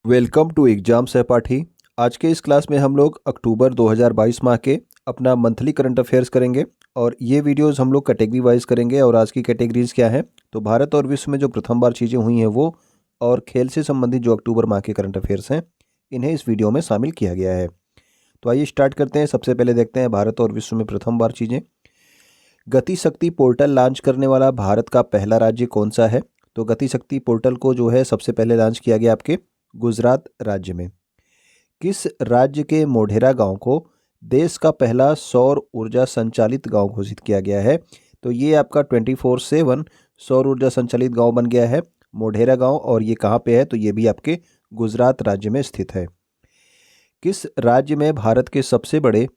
Welcome to exam सहपाठी। आज के इस क्लास में हम लोग अक्टूबर 2022 माह के अपना मंथली करंट अफेयर्स करेंगे और ये वीडियोस हम लोग कैटेगरी वाइज करेंगे। और आज की कैटेगरीज क्या है, तो भारत और विश्व में जो प्रथम बार चीज़ें हुई हैं वो, और खेल से संबंधित जो अक्टूबर माह के करंट अफेयर्स हैं इन्हें इस वीडियो में शामिल किया गया है। तो आइए स्टार्ट करते हैं। सबसे पहले देखते हैं भारत और विश्व में प्रथम बार चीज़ें। गति शक्ति पोर्टल लॉन्च करने वाला भारत का पहला राज्य कौन सा है? तो गति शक्ति पोर्टल को जो है सबसे पहले लॉन्च किया गया आपके गुजरात राज्य में। किस राज्य के मोढेरा गांव को देश का पहला सौर ऊर्जा संचालित गांव घोषित किया गया है? तो ये आपका 24/7 सौर ऊर्जा संचालित गांव बन गया है मोढेरा गांव। और ये कहाँ पे है? तो ये भी आपके गुजरात राज्य में स्थित है। किस राज्य में भारत के सबसे बड़े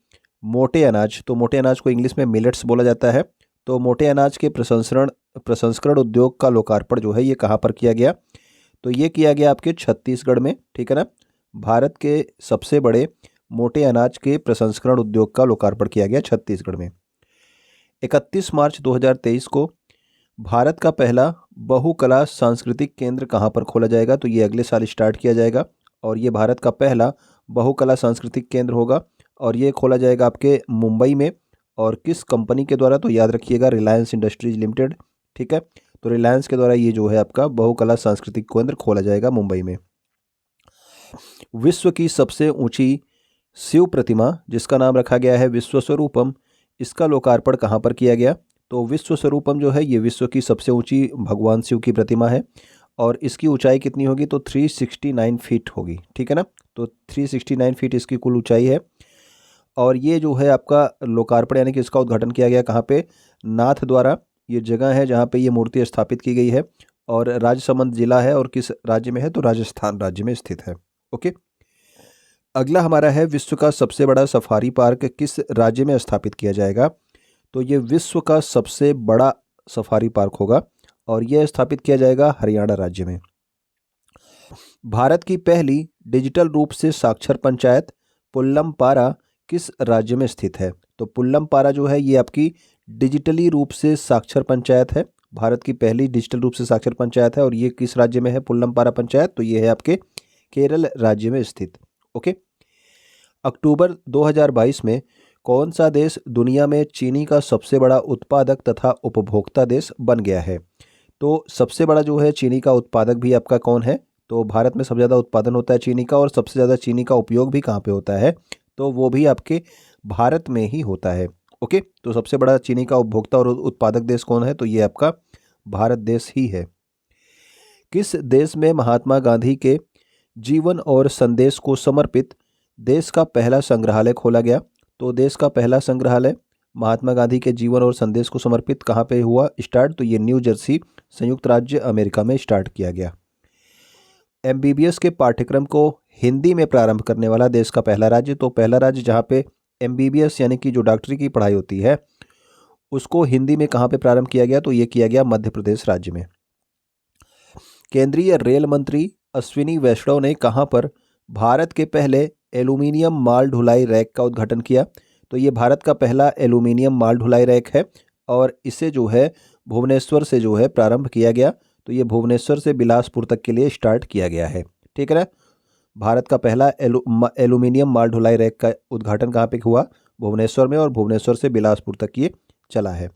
मोटे अनाज, तो मोटे अनाज को इंग्लिश में मिलेट्स बोला जाता है, तो मोटे अनाज के प्रसंस्करण उद्योग का लोकार्पण जो है ये कहाँ पर किया गया? तो ये किया गया आपके छत्तीसगढ़ में। ठीक है ना। भारत के सबसे बड़े मोटे अनाज के प्रसंस्करण उद्योग का लोकार्पण किया गया छत्तीसगढ़ में। 31 मार्च 2023 को भारत का पहला बहुकला सांस्कृतिक केंद्र कहाँ पर खोला जाएगा? तो ये अगले साल स्टार्ट किया जाएगा और ये भारत का पहला बहुकला सांस्कृतिक केंद्र होगा और ये खोला जाएगा आपके मुंबई में। और किस कंपनी के द्वारा? तो याद रखिएगा, रिलायंस इंडस्ट्रीज लिमिटेड। ठीक है। तो रिलायंस के द्वारा ये जो है आपका बहुकला सांस्कृतिक केंद्र खोला जाएगा मुंबई में। विश्व की सबसे ऊंची शिव प्रतिमा जिसका नाम रखा गया है विश्वस्वरूपम, इसका लोकार्पण कहाँ पर किया गया? तो विश्वस्वरूपम जो है ये विश्व की सबसे ऊंची भगवान शिव की प्रतिमा है और इसकी ऊंचाई कितनी होगी? तो 369 फीट होगी। ठीक है ना। तो 369 फीट इसकी कुल ऊंचाई है। और ये जो है आपका लोकार्पण यानी कि इसका उद्घाटन किया गया कहाँ पे? नाथ द्वारा। ये जगह है जहाँ पे ये मूर्ति स्थापित की गई है और राजसमंद जिला है। और किस राज्य में है? तो राजस्थान राज्य में स्थित है। ओके। अगला हमारा है विश्व का सबसे बड़ा सफारी पार्क किस राज्य में स्थापित किया जाएगा? तो ये विश्व का सबसे बड़ा सफारी पार्क होगा और यह स्थापित किया जाएगा हरियाणा राज्य में। भारत की पहली डिजिटल रूप से साक्षर पंचायत पुल्लमपारा किस राज्य में स्थित है? तो पुल्लमपारा जो है ये आपकी डिजिटली रूप से साक्षर पंचायत है। भारत की पहली डिजिटल रूप से साक्षर पंचायत है और ये किस राज्य में है पुल्लमपारा पंचायत? तो ये है आपके केरल राज्य में स्थित। ओके। अक्टूबर 2022 में कौन सा देश दुनिया में चीनी का सबसे बड़ा उत्पादक तथा उपभोक्ता देश बन गया है? तो सबसे बड़ा जो है चीनी का उत्पादक भी आपका कौन है? तो भारत में सबसे ज़्यादा उत्पादन होता है चीनी का और सबसे ज़्यादा चीनी का उपयोग भी कहाँ पे होता है? तो वो भी आपके भारत में ही होता है। ओके। तो सबसे बड़ा चीनी का उपभोक्ता और उत्पादक देश कौन है? तो ये आपका भारत देश ही है। किस देश में महात्मा गांधी के जीवन और संदेश को समर्पित देश का पहला संग्रहालय खोला गया? तो देश का पहला संग्रहालय महात्मा गांधी के जीवन और संदेश को समर्पित कहाँ पे हुआ स्टार्ट? तो ये न्यू जर्सी संयुक्त राज्य अमेरिका में स्टार्ट किया गया। एमबीबीएस के पाठ्यक्रम को हिंदी में प्रारंभ करने वाला देश का पहला राज्य, तो पहला राज्य जहाँ पे एमबीबीएस यानी कि जो डॉक्टरी की पढ़ाई होती है उसको हिंदी में कहाँ पे प्रारंभ किया गया? तो ये किया गया मध्य प्रदेश राज्य में। केंद्रीय रेल मंत्री अश्विनी वैष्णव ने कहाँ पर भारत के पहले एल्यूमिनियम माल ढुलाई रैक का उद्घाटन किया? तो ये भारत का पहला एल्यूमिनियम माल ढुलाई रैक है और इसे जो है भुवनेश्वर से जो है प्रारंभ किया गया। तो ये भुवनेश्वर से बिलासपुर तक के लिए स्टार्ट किया गया है। ठीक है ना। भारत का पहला एल्यूमिनियम माल ढुलाई रैक का उद्घाटन कहाँ पे हुआ? भुवनेश्वर में, और भुवनेश्वर से बिलासपुर तक ये चला है।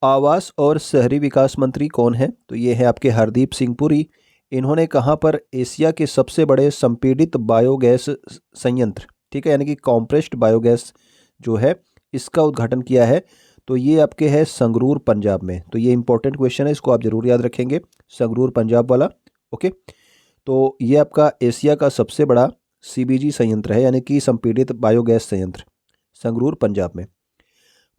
आवास और शहरी विकास मंत्री कौन है? तो ये है आपके हरदीप सिंह पुरी। इन्होंने कहाँ पर एशिया के सबसे बड़े संपीड़ित बायोगैस संयंत्र, ठीक है, यानी कि कॉम्प्रेस्ड बायोगैस जो है इसका उद्घाटन किया है? तो ये आपके है संगरूर पंजाब में। तो ये इंपॉर्टेंट क्वेश्चन है, इसको आप जरूर याद रखेंगे, संगरूर पंजाब वाला। ओके। तो ये आपका एशिया का सबसे बड़ा सीबीजी संयंत्र है यानी कि संपीड़ित बायोगैस संयंत्र संगरूर पंजाब में।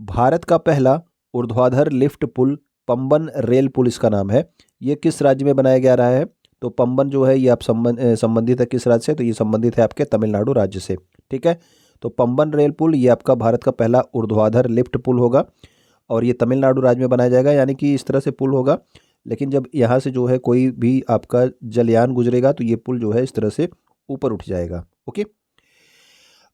भारत का पहला ऊर्ध्वाधर लिफ्ट पुल पंबन रेल पुल इसका नाम है, ये किस राज्य में बनाया जा रहा है? तो पंबन जो है ये आप संबंधित है किस राज्य से? तो ये संबंधित है आपके तमिलनाडु राज्य से। ठीक है। तो पंबन रेल पुल ये आपका भारत का पहला ऊर्ध्वाधर लिफ्ट पुल होगा और ये तमिलनाडु राज्य में बनाया जाएगा, यानी कि इस तरह से पुल होगा। लेकिन जब यहाँ से जो है कोई भी आपका जलयान गुजरेगा तो ये पुल जो है इस तरह से ऊपर उठ जाएगा। ओके।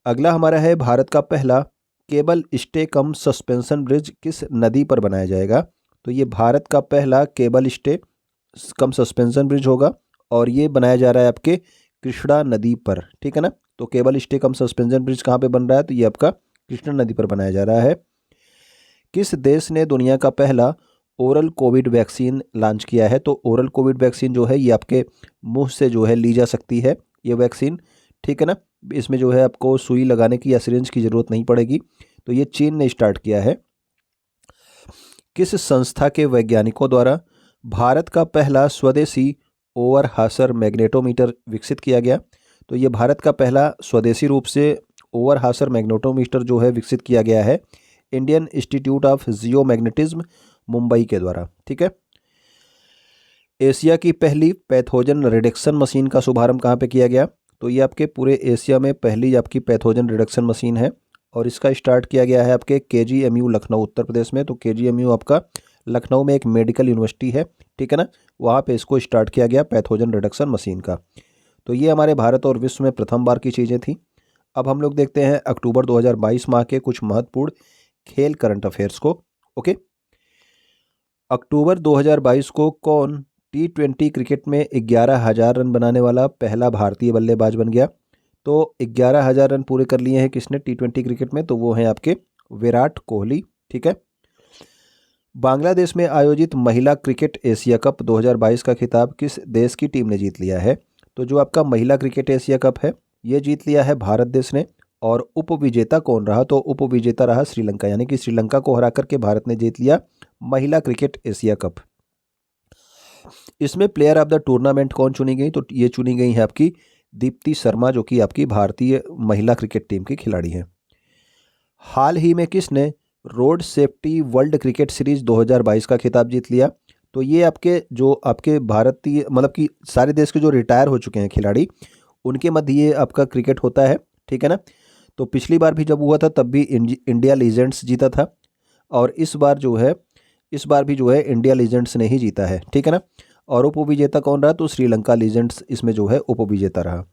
अगला हमारा है भारत का पहला केबल स्टे कम सस्पेंशन ब्रिज किस नदी पर बनाया जाएगा? तो ये भारत का पहला केबल स्टे कम सस्पेंशन ब्रिज होगा और ये बनाया जा रहा है आपके कृष्णा नदी पर, ठीक है ना। तो केबल स्टे कम सस्पेंशन ब्रिज कहाँ पे बन रहा है, तो ये आपका कृष्णा नदी पर बनाया जा रहा है। किस देश ने दुनिया का पहला ओरल कोविड वैक्सीन लॉन्च किया है, तो ओरल कोविड वैक्सीन जो है ये आपके मुंह से जो है ली जा सकती है ये वैक्सीन, ठीक है ना। इसमें जो है आपको सुई लगाने की या सिरिंज की ज़रूरत नहीं पड़ेगी। तो ये चीन ने स्टार्ट किया है। किस संस्था के वैज्ञानिकों द्वारा भारत का पहला स्वदेशी ओवर हासर मैग्नेटोमीटर विकसित किया गया, तो ये भारत का पहला स्वदेशी रूप से ओवर हासर मैग्नेटोमीटर जो है विकसित किया गया है इंडियन इंस्टीट्यूट ऑफ जियोमैग्नेटिज्म मुंबई के द्वारा, ठीक है। एशिया की पहली पैथोजन रिडक्शन मशीन का शुभारंभ कहाँ पे किया गया, तो ये आपके पूरे एशिया में पहली आपकी पैथोजन रिडक्शन मशीन है और इसका स्टार्ट किया गया है आपके KGMU लखनऊ उत्तर प्रदेश में। तो KGMU आपका लखनऊ में एक मेडिकल यूनिवर्सिटी है, ठीक है ना, वहाँ पे इसको स्टार्ट किया गया पैथोजन रिडक्शन मशीन का। तो ये हमारे भारत और विश्व में प्रथम बार की चीज़ें थी। अब हम लोग देखते हैं अक्टूबर 2022 माह के कुछ महत्वपूर्ण खेल करंट अफेयर्स को। ओके, अक्टूबर 2022 को कौन T20 क्रिकेट में 11,000 रन बनाने वाला पहला भारतीय बल्लेबाज बन गया, तो 11,000 रन पूरे कर लिए हैं किसने T20 क्रिकेट में, तो वो हैं आपके विराट कोहली, ठीक है। बांग्लादेश में आयोजित महिला क्रिकेट एशिया कप 2022 का खिताब किस देश की टीम ने जीत लिया है, तो जो आपका महिला क्रिकेट एशिया कप है ये जीत लिया है भारत देश ने। और उपविजेता कौन रहा, तो उपविजेता रहा श्रीलंका, यानी कि श्रीलंका को हरा करके भारत ने जीत लिया महिला क्रिकेट एशिया कप। इसमें प्लेयर ऑफ द टूर्नामेंट कौन चुनी गई, तो ये चुनी गई है आपकी दीप्ति शर्मा जो कि आपकी भारतीय महिला क्रिकेट टीम की खिलाड़ी हैं। हाल ही में किसने road safety world cricket series 2022 का खिताब जीत लिया, तो ये आपके भारतीय मतलब कि सारे देश के जो रिटायर हो चुके हैं खिलाड़ी उनके मध्य ये आपका क्रिकेट होता है, ठीक है ना। तो पिछली बार भी जब हुआ था तब भी इंडिया लीजेंड्स जीता था और इस बार भी जो है इंडिया लीजेंड्स ने ही जीता है, ठीक है ना। और उपविजेता कौन रहा, तो श्रीलंका लीजेंड्स इसमें जो है उपविजेता रहा।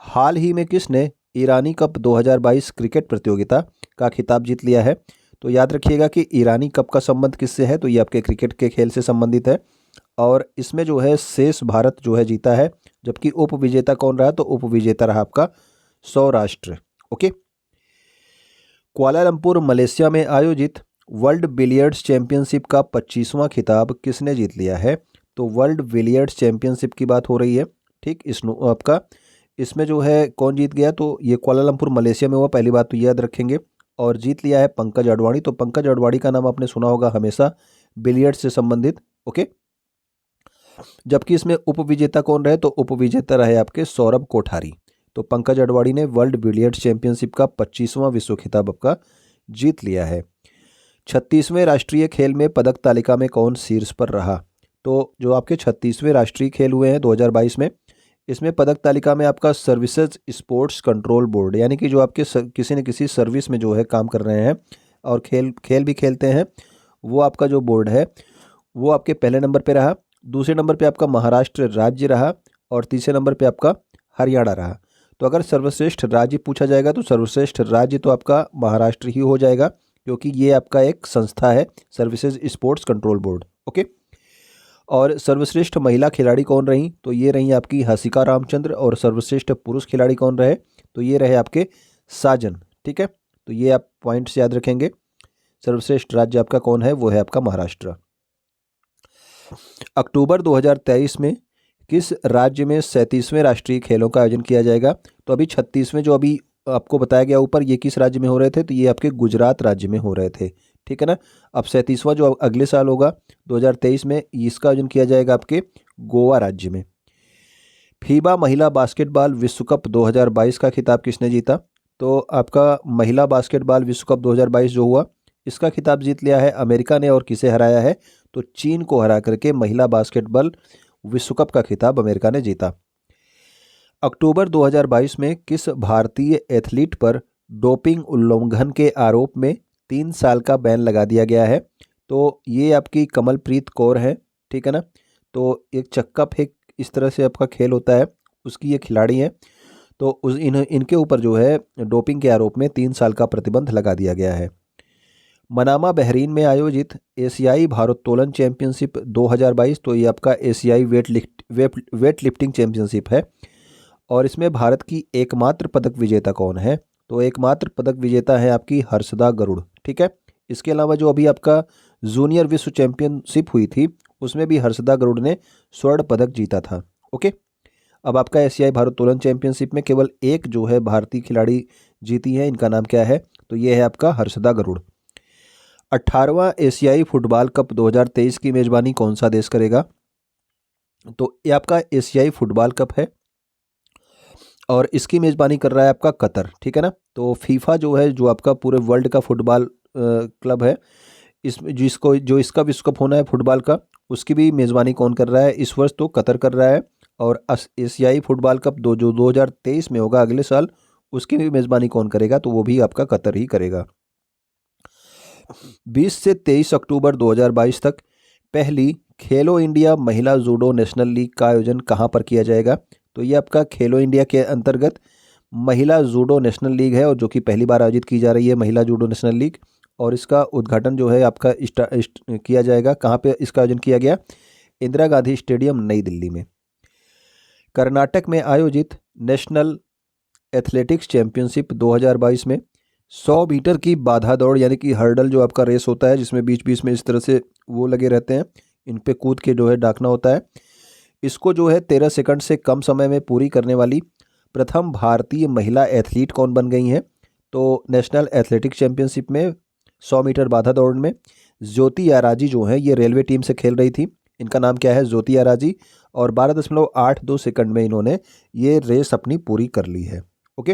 हाल ही में किसने ईरानी कप 2022 क्रिकेट प्रतियोगिता का खिताब जीत लिया है, तो याद रखिएगा कि ईरानी कप का संबंध किससे है, तो ये आपके क्रिकेट के खेल से संबंधित है और इसमें जो है शेष भारत जो है जीता है, जबकि उपविजेता कौन रहा, तो उपविजेता रहा आपका सौराष्ट्र। ओके, कुआलालंपुर मलेशिया में आयोजित वर्ल्ड बिलियर्ड्स चैंपियनशिप का 25वां खिताब किसने जीत लिया है, तो वर्ल्ड बिलियर्ड्स चैंपियनशिप की बात हो रही है, ठीक। इसमें जो है कौन जीत गया, तो ये कुआलालंपुर मलेशिया में हुआ, पहली बात तो याद रखेंगे। और जीत लिया है पंकज अडवाणी, तो पंकज अडवाणी का नाम आपने सुना होगा हमेशा बिलियर्ड्स से संबंधित, ओके। जबकि इसमें उपविजेता कौन रहे, तो उपविजेता रहे आपके सौरभ कोठारी। तो पंकज अडवाणी ने वर्ल्ड बिलियर्ड्स चैंपियनशिप का 25वां विश्व खिताब आपका जीत लिया है। 36वें राष्ट्रीय खेल में पदक तालिका में कौन शीर्ष पर रहा, तो जो आपके 36वें राष्ट्रीय खेल हुए हैं 2022 में, इसमें पदक तालिका में आपका सर्विसेज स्पोर्ट्स कंट्रोल बोर्ड, यानी कि जो आपके किसी न किसी सर्विस में जो है काम कर रहे हैं और खेल भी खेलते हैं, वो आपका जो बोर्ड है वो आपके पहले नंबर पे रहा, दूसरे नंबर पे आपका महाराष्ट्र राज्य रहा और तीसरे नंबर पे आपका हरियाणा रहा। तो अगर सर्वश्रेष्ठ राज्य पूछा जाएगा तो सर्वश्रेष्ठ राज्य तो आपका महाराष्ट्र ही हो जाएगा, क्योंकि ये आपका एक संस्था है services sports control board, okay. और सर्वश्रेष्ठ महिला खिलाड़ी कौन रही, तो ये रही आपकी हसिका रामचंद्र। और सर्वश्रेष्ठ पुरुष खिलाड़ी कौन रहे, तो ये रहे आपके साजन, ठीक है। तो ये आप पॉइंट्स याद रखेंगे। सर्वश्रेष्ठ राज्य आपका कौन है, वो है आपका महाराष्ट्र। अक्टूबर 2023 में किस राज्य में 37वें राष्ट्रीय खेलों का आयोजन किया जाएगा, तो अभी 36वें जो अभी आपको बताया गया ऊपर, ये किस राज्य में हो रहे थे, तो ये आपके गुजरात राज्य में हो रहे थे, ठीक है ना। अब 37वां जो अगले साल होगा 2023 में, इसका आयोजन किया जाएगा आपके गोवा राज्य में। फीबा महिला बास्केटबॉल विश्व कप 2022 का खिताब किसने जीता, तो आपका महिला बास्केटबॉल विश्व कप 2022 जो हुआ इसका खिताब जीत लिया है अमेरिका ने। और किसे हराया है, तो चीन को हरा करके महिला बास्केटबॉल विश्व कप का खिताब अमेरिका ने जीता। अक्टूबर 2022 में किस भारतीय एथलीट पर डोपिंग उल्लंघन के आरोप में 3 साल का बैन लगा दिया गया है, तो ये आपकी कमलप्रीत कौर है, ठीक है ना। तो एक चक्का फेंक इस तरह से आपका खेल होता है, उसकी ये खिलाड़ी हैं। तो इनके ऊपर जो है डोपिंग के आरोप में 3 साल का प्रतिबंध लगा दिया गया है। मनामा बहरीन में आयोजित एशियाई भारोत्तोलन चैंपियनशिप 2022, तो ये आपका एशियाई वेट लिफ्टिंग चैंपियनशिप है। और इसमें भारत की एकमात्र पदक विजेता कौन है? तो एकमात्र पदक विजेता है आपकी हर्षदा गरुड़, ठीक है। इसके अलावा जो अभी आपका जूनियर विश्व चैंपियनशिप हुई थी उसमें भी हर्षदा गरुड़ ने स्वर्ण पदक जीता था। ओके, अब आपका एशियाई भारोत्तोलन चैंपियनशिप में केवल एक जो है भारतीय खिलाड़ी जीती है, इनका नाम क्या है? तो ये है आपका हर्षदा गरुड़। 18वां एशियाई फुटबॉल कप 2023 की मेजबानी कौन सा देश करेगा? तो ये आपका एशियाई फुटबॉल कप है और इसकी मेजबानी कर रहा है आपका कतर, ठीक है ना। तो फीफा जो है, जो आपका पूरे वर्ल्ड का फुटबॉल क्लब है, इसमें जो इसका विश्व कप होना है फुटबॉल का, उसकी भी मेज़बानी कौन कर रहा है इस वर्ष? तो कतर कर रहा है। और एशियाई फुटबॉल कप जो 2023 में होगा अगले साल, उसकी भी मेज़बानी कौन करेगा? तो वो भी आपका कतर ही करेगा। 20 से 23 अक्टूबर 2022 तक पहली खेलो इंडिया महिला जूडो नेशनल लीग का आयोजन कहाँ पर किया जाएगा? तो ये आपका खेलो इंडिया के अंतर्गत महिला जूडो नेशनल लीग है और जो कि पहली बार आयोजित की जा रही है महिला जूडो नेशनल लीग। और इसका उद्घाटन जो है आपका किया जाएगा, कहाँ पे इसका आयोजन किया गया? इंदिरा गांधी स्टेडियम नई दिल्ली में। कर्नाटक में आयोजित नेशनल एथलेटिक्स चैंपियनशिप 2022 में 100 मीटर की बाधा दौड़ यानी कि हर्डल जो आपका रेस होता है, जिसमें बीच बीच में इस तरह से वो लगे रहते हैं, इन पे कूद के जो है डाकना होता है, इसको जो है 13 सेकंड से कम समय में पूरी करने वाली प्रथम भारतीय महिला एथलीट कौन बन गई हैं? तो नेशनल एथलेटिक्स चैंपियनशिप में 100 मीटर बाधा दौड़ में ज्योति आराजी जो है ये रेलवे टीम से खेल रही थी। इनका नाम क्या है? ज्योति आराजी। और 12.82 सेकंड में इन्होंने ये रेस अपनी पूरी कर ली है। ओके,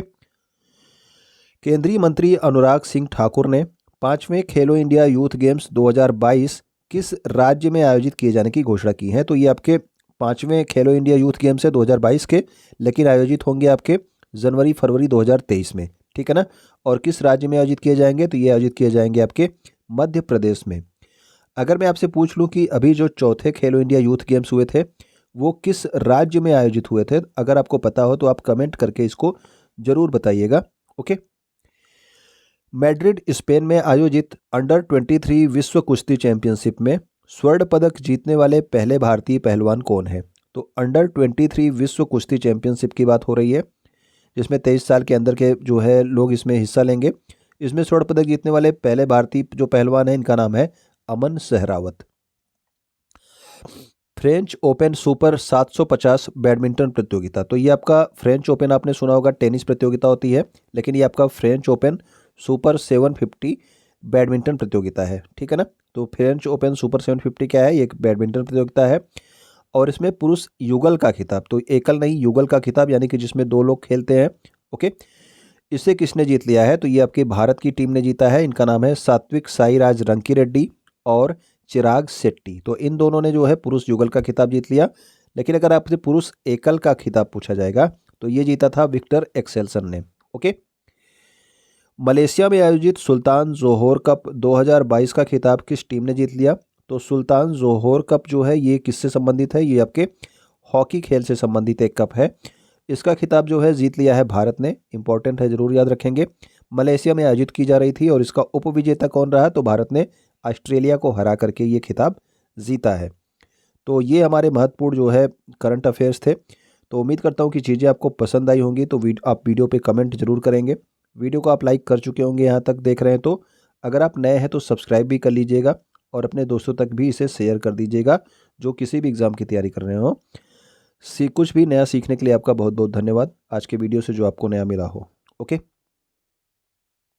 केंद्रीय मंत्री अनुराग सिंह ठाकुर ने 5वें खेलो इंडिया यूथ गेम्स 2022 किस राज्य में आयोजित किए जाने की घोषणा की है? तो ये आपके 5वें खेलो इंडिया यूथ गेम्स है 2022 के, लेकिन आयोजित होंगे आपके जनवरी फरवरी 2023 में, ठीक है ना। और किस राज्य में आयोजित किए जाएंगे? तो ये आयोजित किए जाएंगे आपके मध्य प्रदेश में। अगर मैं आपसे पूछ लूं कि अभी जो चौथे खेलो इंडिया यूथ गेम्स हुए थे वो किस राज्य में आयोजित हुए थे, अगर आपको पता हो तो आप कमेंट करके इसको जरूर बताइएगा। ओके, मैड्रिड स्पेन में आयोजित अंडर 23 विश्व कुश्ती चैंपियनशिप में स्वर्ण पदक जीतने वाले पहले भारतीय पहलवान कौन है? तो अंडर 23 विश्व कुश्ती चैंपियनशिप की बात हो रही है, जिसमें 23 साल के अंदर के जो है लोग इसमें हिस्सा लेंगे। इसमें स्वर्ण पदक जीतने वाले पहले भारतीय जो पहलवान है, इनका नाम है Aman Sehrawat. French Open Super 750 badminton प्रतियोगिता, तो ये आपका फ्रेंच ओपन आपने सुना होगा टेनिस प्रतियोगिता होती है, लेकिन ये आपका फ्रेंच ओपन सुपर 750 बैडमिंटन प्रतियोगिता है, ठीक है ना। तो फ्रेंच ओपन सुपर 750 क्या है? ये एक बैडमिंटन प्रतियोगिता है और इसमें पुरुष युगल का खिताब, तो एकल नहीं युगल का खिताब, यानी कि जिसमें 2 लोग खेलते हैं। ओके, इसे किसने जीत लिया है? तो ये आपके भारत की टीम ने जीता है। इनका नाम है सात्विक साईराज रंकीरेड्डी और चिराग शेट्टी। तो इन दोनों ने जो है पुरुष युगल का खिताब जीत लिया। लेकिन अगर आपसे पुरुष एकल का खिताब पूछा जाएगा तो ये जीता था विक्टर एक्सेल्सन ने। ओके, मलेशिया में आयोजित सुल्तान जोहोर कप 2022 का खिताब किस टीम ने जीत लिया? तो सुल्तान जोहोर कप जो है ये किससे संबंधित है? ये आपके हॉकी खेल से संबंधित एक कप है। इसका खिताब जो है जीत लिया है भारत ने। इंपॉर्टेंट है, जरूर याद रखेंगे। मलेशिया में आयोजित की जा रही थी और इसका उपविजेता कौन रहा? तो भारत ने ऑस्ट्रेलिया को हरा करके ये खिताब जीता है। तो ये हमारे महत्वपूर्ण जो है करंट अफेयर्स थे। तो उम्मीद करता हूँ कि चीज़ें आपको पसंद आई होंगी। तो आप वीडियो पे कमेंट जरूर करेंगे। वीडियो को आप लाइक कर चुके होंगे, यहाँ तक देख रहे हैं तो अगर आप नए हैं तो सब्सक्राइब भी कर लीजिएगा और अपने दोस्तों तक भी इसे शेयर कर दीजिएगा जो किसी भी एग्ज़ाम की तैयारी कर रहे हो। कुछ भी नया सीखने के लिए आपका बहुत बहुत धन्यवाद। आज के वीडियो से जो आपको नया मिला हो। ओके।